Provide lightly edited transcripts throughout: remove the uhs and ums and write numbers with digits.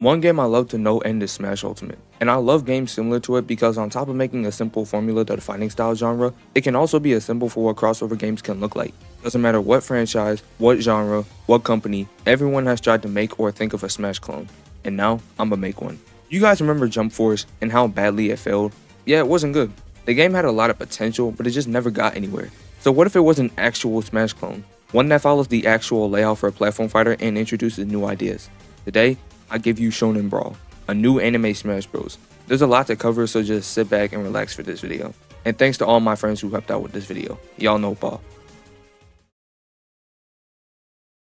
One game I love to no end is Smash Ultimate, and I love games similar to it because on top of making a simple formula to the fighting style genre, it can also be a symbol for what crossover games can look like. Doesn't matter what franchise, what genre, what company, everyone has tried to make or think of a Smash clone, and now I'ma make one. You guys remember Jump Force and how badly it failed? Yeah, it wasn't good. The game had a lot of potential, but it just never got anywhere. So what if it was an actual Smash clone? One that follows the actual layout for a platform fighter and introduces new ideas. Today, I give you Shonen Brawl, a new anime Smash Bros. There's a lot to cover, so just sit back and relax for this video. And thanks to all my friends who helped out with this video. Y'all know Paul.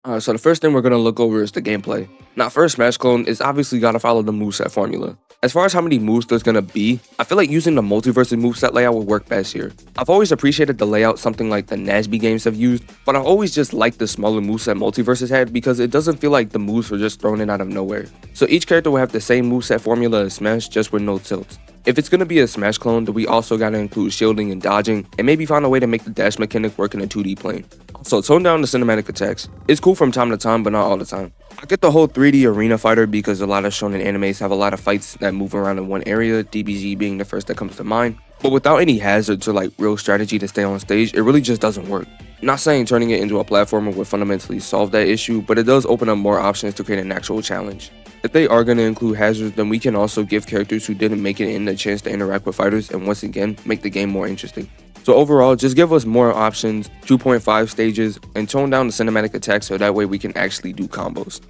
Alright, so the first thing we're going to look over is the gameplay. Now, for a Smash clone, it's obviously got to follow the moveset formula. As far as how many moves there's going to be, I feel like using the multiverse moveset layout would work best here. I've always appreciated the layout something like the Nasby games have used, but I've always just liked the smaller moveset multiverses had because it doesn't feel like the moves were just thrown in out of nowhere. So each character will have the same moveset formula as Smash, just with no tilts. If it's going to be a Smash clone, then we also got to include shielding and dodging, and maybe find a way to make the dash mechanic work in a 2D plane. Also, tone down the cinematic attacks. It's cool from time to time, but not all the time. I get the whole 3D arena fighter because a lot of shonen animes have a lot of fights that move around in one area, DBZ being the first that comes to mind. But without any hazards or like real strategy to stay on stage, it really just doesn't work. Not saying turning it into a platformer would fundamentally solve that issue, but it does open up more options to create an actual challenge. If they are going to include hazards, then we can also give characters who didn't make it in a chance to interact with fighters and once again, make the game more interesting. So overall, just give us more options, 2.5 stages, and tone down the cinematic attacks so that way we can actually do combos.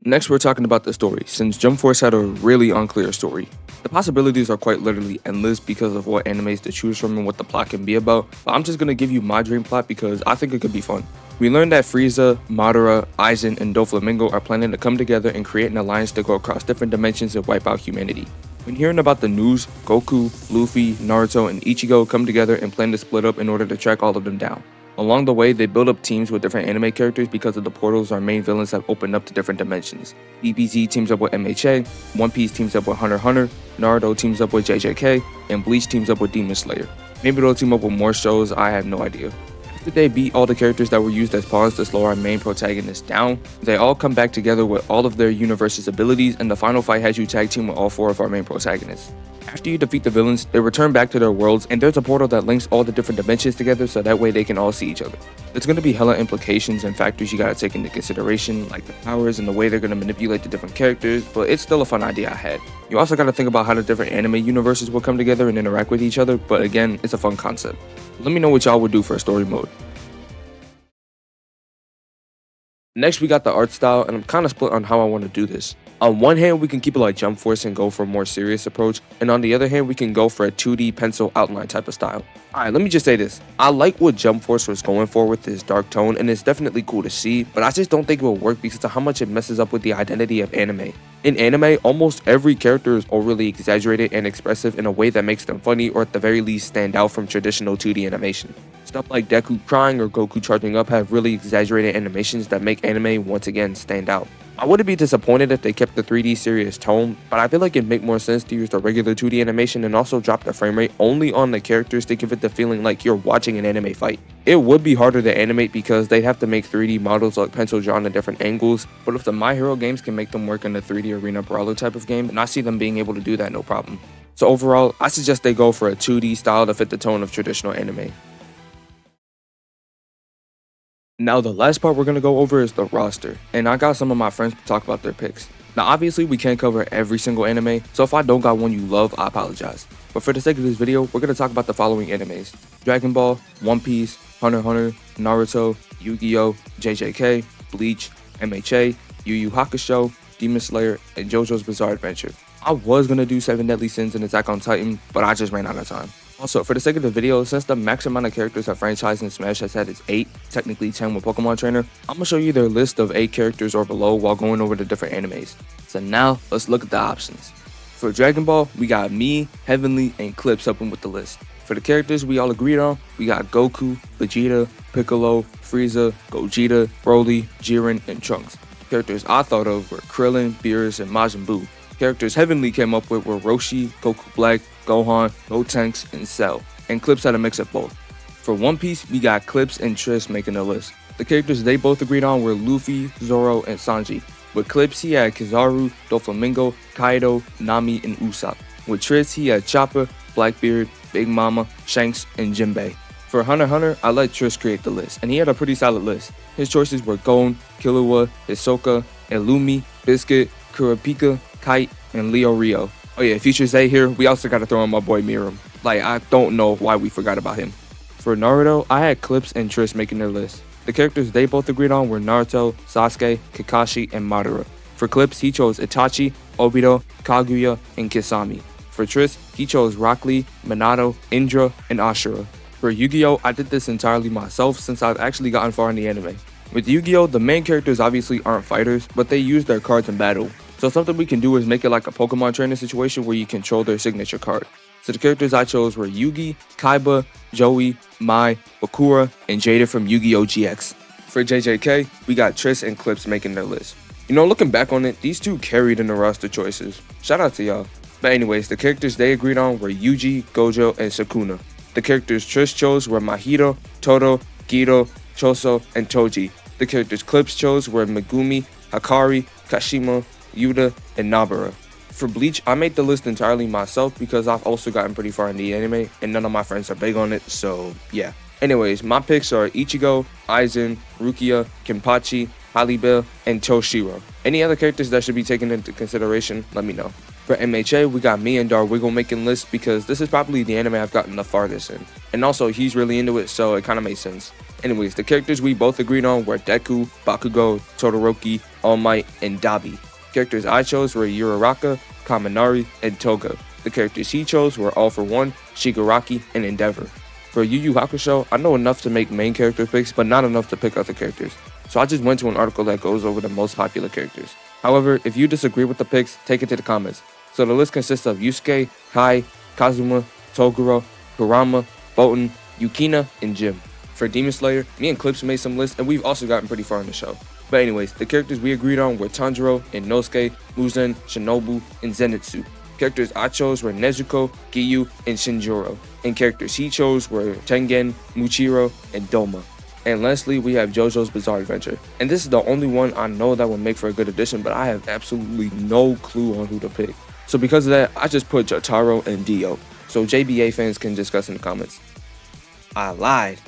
Next, we're talking about the story, since Jump Force had a really unclear story. The possibilities are quite literally endless because of what animes to choose from and what the plot can be about, but I'm just going to give you my dream plot because I think it could be fun. We learned that Frieza, Madara, Aizen, and Doflamingo are planning to come together and create an alliance to go across different dimensions and wipe out humanity. When hearing about the news, Goku, Luffy, Naruto, and Ichigo come together and plan to split up in order to track all of them down. Along the way, they build up teams with different anime characters because of the portals our main villains have opened up to different dimensions. DBZ teams up with MHA, One Piece teams up with Hunter x Hunter, Naruto teams up with JJK, and Bleach teams up with Demon Slayer. Maybe they'll team up with more shows, I have no idea. After they beat all the characters that were used as pawns to slow our main protagonists down, they all come back together with all of their universe's abilities, and the final fight has you tag team with all 4 of our main protagonists. After you defeat the villains, they return back to their worlds, and there's a portal that links all the different dimensions together so that way they can all see each other. There's going to be hella implications and factors you gotta take into consideration, like the powers and the way they're going to manipulate the different characters, but it's still a fun idea I had. You also gotta think about how the different anime universes will come together and interact with each other, but again, it's a fun concept. Let me know what y'all would do for a story mode. Next, we got the art style, and I'm kind of split on how I want to do this. On one hand, we can keep it like Jump Force and go for a more serious approach, and on the other hand, we can go for a 2D pencil outline type of style. Alright, let me just say this. I like what Jump Force was going for with this dark tone, and it's definitely cool to see, but I just don't think it will work because of how much it messes up with the identity of anime. In anime, almost every character is overly exaggerated and expressive in a way that makes them funny or at the very least stand out from traditional 2D animation. Stuff like Deku crying or Goku charging up have really exaggerated animations that make anime once again stand out. I wouldn't be disappointed if they kept the 3D serious tone, but I feel like it'd make more sense to use the regular 2D animation and also drop the frame rate only on the characters to give it the feeling like you're watching an anime fight. It would be harder to animate because they'd have to make 3D models look pencil drawn at different angles, but if the My Hero games can make them work in the 3D arena brawler type of game, then I see them being able to do that no problem. So overall, I suggest they go for a 2D style to fit the tone of traditional anime. Now the last part we're going to go over is the roster, and I got some of my friends to talk about their picks. Now obviously we can't cover every single anime, so if I don't got one you love, I apologize. But for the sake of this video, we're going to talk about the following animes: Dragon Ball, One Piece, Hunter x Hunter, Naruto, Yu-Gi-Oh!, JJK, Bleach, MHA, Yu Yu Hakusho, Demon Slayer, and JoJo's Bizarre Adventure. I was going to do 7 Deadly Sins and Attack on Titan, but I just ran out of time. Also, for the sake of the video, since the max amount of characters a franchise in Smash has had is 8, technically 10 with Pokemon Trainer, I'm going to show you their list of 8 characters or below while going over the different animes. So now, let's look at the options. For Dragon Ball, we got me, Heavenly, and Clipz helping with the list. For the characters we all agreed on, we got Goku, Vegeta, Piccolo, Frieza, Gogeta, Broly, Jiren, and Trunks. Characters I thought of were Krillin, Beerus, and Majin Buu. Characters Heavenly came up with were Roshi, Goku Black, Gohan, Gotenks, and Cell, and Clipz had a mix of both. For One Piece, we got Clipz and Triss making the list. The characters they both agreed on were Luffy, Zoro, and Sanji. With Clipz, he had Kizaru, Doflamingo, Kaido, Nami, and Usopp. With Tris, he had Chopper, Blackbeard, Big Mama, Shanks, and Jinbei. For Hunter x Hunter, I let Tris create the list, and he had a pretty solid list. His choices were Gon, Killua, Hisoka, Illumi, Biscuit, Kurapika, Kite, and Leo Rio. Oh yeah, Future Zay here, we also gotta throw in my boy Miram. Like, I don't know why we forgot about him. For Naruto, I had Clipz and Tris making their list. The characters they both agreed on were Naruto, Sasuke, Kakashi, and Madara. For Clipz, he chose Itachi, Obito, Kaguya, and Kisame. For Tris, he chose Rock Lee, Minato, Indra, and Ashura. For Yu-Gi-Oh, I did this entirely myself since I've actually gotten far in the anime. With Yu-Gi-Oh, the main characters obviously aren't fighters, but they use their cards in battle. So something we can do is make it like a Pokemon training situation where you control their signature card. So the characters I chose were Yugi, Kaiba, Joey, Mai, Bakura, and Jada from Yu-Gi-Oh! GX. For JJK, we got Tris and Clipz making their list. You know, looking back on it, these two carried in the roster choices. Shout out to y'all. But anyways, the characters they agreed on were Yuji, Gojo, and Sukuna. The characters Tris chose were Mahito, Todo, Gito, Choso, and Toji. The characters Clipz chose were Megumi, Hakari, Kashima, Yuta, and Nabara. For Bleach, I made the list entirely myself because I've also gotten pretty far in the anime and none of my friends are big on it, so yeah. Anyways, my picks are Ichigo, Aizen, Rukia, Kenpachi, Halibel, and Toshiro. Any other characters that should be taken into consideration, let me know. For MHA, we got me and Darwiggle making lists because this is probably the anime I've gotten the farthest in. And also, he's really into it, so it kind of made sense. Anyways, the characters we both agreed on were Deku, Bakugo, Todoroki, All Might, and Dabi. Characters I chose were Uraraka, Kaminari, and Toga. The characters he chose were All For One, Shigaraki, and Endeavor. For Yu Yu Hakusho, I know enough to make main character picks, but not enough to pick other characters. So I just went to an article that goes over the most popular characters. However, if you disagree with the picks, take it to the comments. So the list consists of Yusuke, Kai, Kazuma, Toguro, Kurama, Boten, Yukina, and Jim. For Demon Slayer, me and Clipz made some lists, and we've also gotten pretty far in the show. But anyways, the characters we agreed on were Tanjiro, Inosuke, Muzan, Shinobu, and Zenitsu. Characters I chose were Nezuko, Giyu, and Shinjuro. And characters he chose were Tengen, Muchiro, and Doma. And lastly, we have JoJo's Bizarre Adventure. And this is the only one I know that would make for a good addition, but I have absolutely no clue on who to pick. So because of that, I just put Jotaro and Dio. So JBA fans can discuss in the comments. I lied.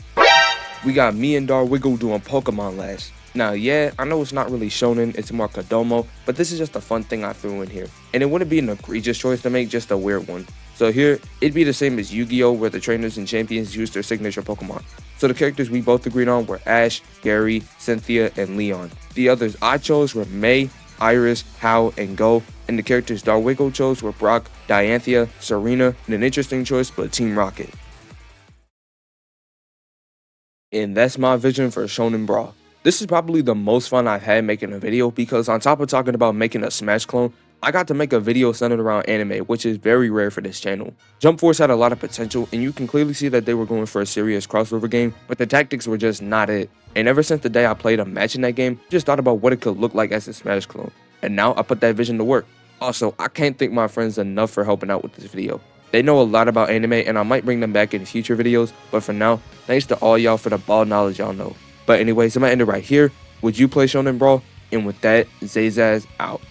We got me and Darwiggle doing Pokemon last. Now, yeah, I know it's not really shonen, it's more Kodomo, but this is just a fun thing I threw in here. And it wouldn't be an egregious choice to make, just a weird one. So here, it'd be the same as Yu-Gi-Oh! Where the trainers and champions use their signature Pokemon. So the characters we both agreed on were Ash, Gary, Cynthia, and Leon. The others I chose were May, Iris, Hao, and Go. And the characters Darwiggle chose were Brock, Dianthia, Serena, and an interesting choice, but Team Rocket. And that's my vision for Shonen Brawl. This is probably the most fun I've had making a video because on top of talking about making a Smash clone, I got to make a video centered around anime, which is very rare for this channel. Jump Force had a lot of potential, and you can clearly see that they were going for a serious crossover game, but the tactics were just not it. And ever since the day I played a match in that game, I just thought about what it could look like as a Smash clone. And now I put that vision to work. Also, I can't thank my friends enough for helping out with this video. They know a lot about anime, and I might bring them back in future videos, but for now, thanks to all y'all for the ball knowledge y'all know. But anyways, I'm gonna end it right here. Would you play Shonen Brawl? And with that, Zazaz out.